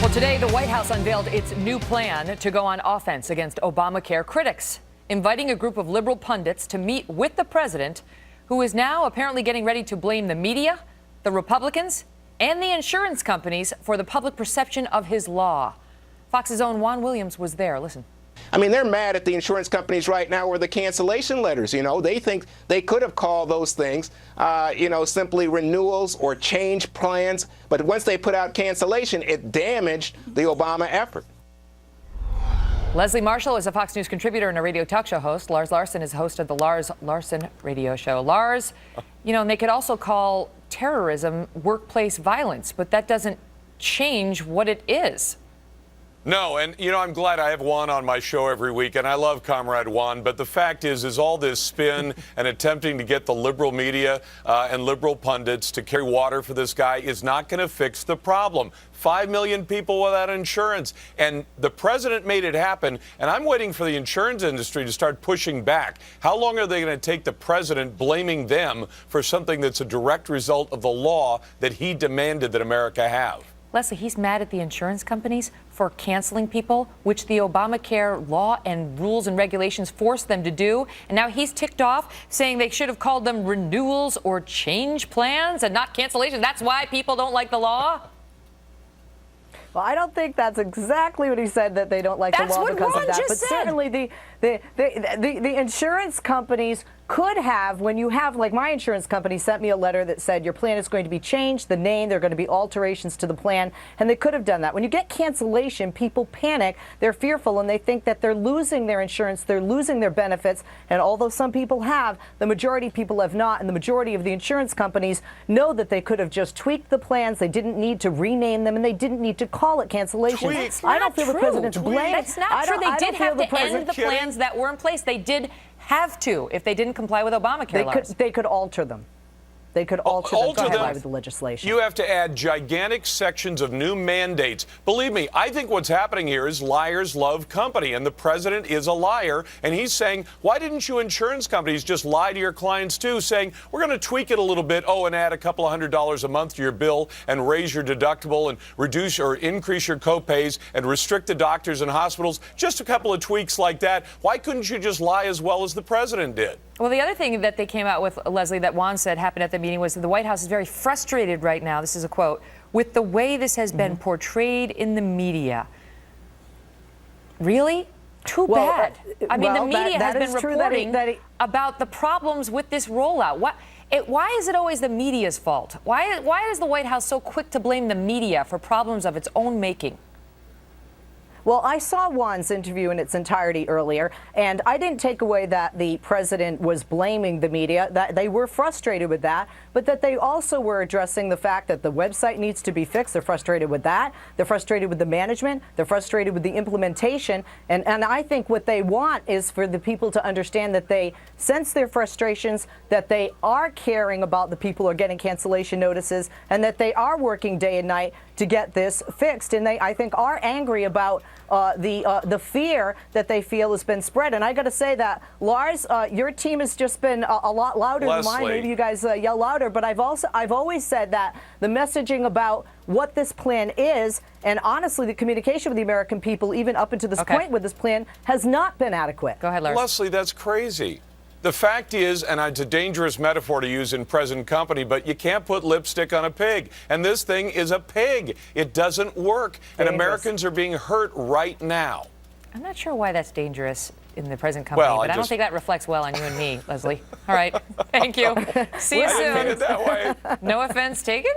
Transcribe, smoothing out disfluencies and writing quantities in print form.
Well, today, the White House unveiled its new plan to go on offense against Obamacare critics, inviting a group of liberal pundits to meet with the president, who is now apparently getting ready to blame the media, the Republicans, and the insurance companies for the public perception of his law. Fox's own Juan Williams was there. Listen. I mean, they're mad at the insurance companies right now with the cancellation letters. You know, they think they could have called those things, simply renewals or change plans. But once they put out cancellation, it damaged the Obama effort. Leslie Marshall is a Fox News contributor and a radio talk show host. Lars Larson is host of the Lars Larson radio show. Lars, and they could also call terrorism workplace violence, but that doesn't change what it is. No, and I'm glad I have Juan on my show every week, and I love Comrade Juan, but the fact is all this spin and attempting to get the liberal media and liberal pundits to carry water for this guy is not going to fix the problem. 5 million people without insurance, and the president made it happen, and I'm waiting for the insurance industry to start pushing back. How long are they going to take the president blaming them for something that's a direct result of the law that he demanded that America have? Leslie, he's mad at the insurance companies for canceling people, which the Obamacare law and rules and regulations forced them to do. And now he's ticked off, saying they should have called them renewals or change plans and not cancellation. That's why people don't like the law? Well, I don't think that's exactly what he said, that they don't like the law because of that. But certainly the insurance companies could have, when you have, like my insurance company sent me a letter that said your plan is going to be changed, the name, there are going to be alterations to the plan, and they could have done that. When you get cancellation, people panic, they're fearful, and they think that they're losing their insurance, they're losing their benefits, and although some people have, the majority of people have not, and the majority of the insurance companies know that they could have just tweaked the plans, they didn't need to rename them, and they didn't need to call it cancellation. I don't feel the president's blame. That's not true. They did have to end the plans that were in place. They did have to if they didn't comply with Obamacare. They could alter them. They could alter them to comply with the legislation. You have to add gigantic sections of new mandates. Believe me, I think what's happening here is liars love company, and the president is a liar, and he's saying, why didn't you insurance companies just lie to your clients too, saying, we're going to tweak it a little bit, and add a couple of $100 a month to your bill and raise your deductible and reduce or increase your copays and restrict the doctors and hospitals, just a couple of tweaks like that. Why couldn't you just lie as well as the president did? Well, the other thing that they came out with, Leslie, that Juan said happened at the meeting was that the White House is very frustrated right now, this is a quote, with the way this has been portrayed in the media. Really? Too bad. The media has been reporting about the problems with this rollout. Why is it always the media's fault? Why is the White House so quick to blame the media for problems of its own making? Well, I saw Juan's interview in its entirety earlier, and I didn't take away that the president was blaming the media, that they were frustrated with that, but that they also were addressing the fact that the website needs to be fixed. They're frustrated with that. They're frustrated with the management. They're frustrated with the implementation. And I think what they want is for the people to understand that they sense their frustrations, that they are caring about the people who are getting cancellation notices, and that they are working day and night to get this fixed. And they, I think, are angry about the fear that they feel has been spread. And I got to say that, Lars, your team has just been a lot louder than mine. Maybe you guys yell louder, but I've always said that the messaging about what this plan is, and honestly, the communication with the American people, even up until this point with this plan, has not been adequate. Go ahead, Lars. Leslie, that's crazy. The fact is, and it's a dangerous metaphor to use in present company, but you can't put lipstick on a pig. And this thing is a pig. It doesn't work. And Americans are being hurt right now. I'm not sure why that's dangerous in the present company, but I don't think that reflects well on you and me, Leslie. All right. Thank you. See you soon. I didn't mean it that way. No offense taken?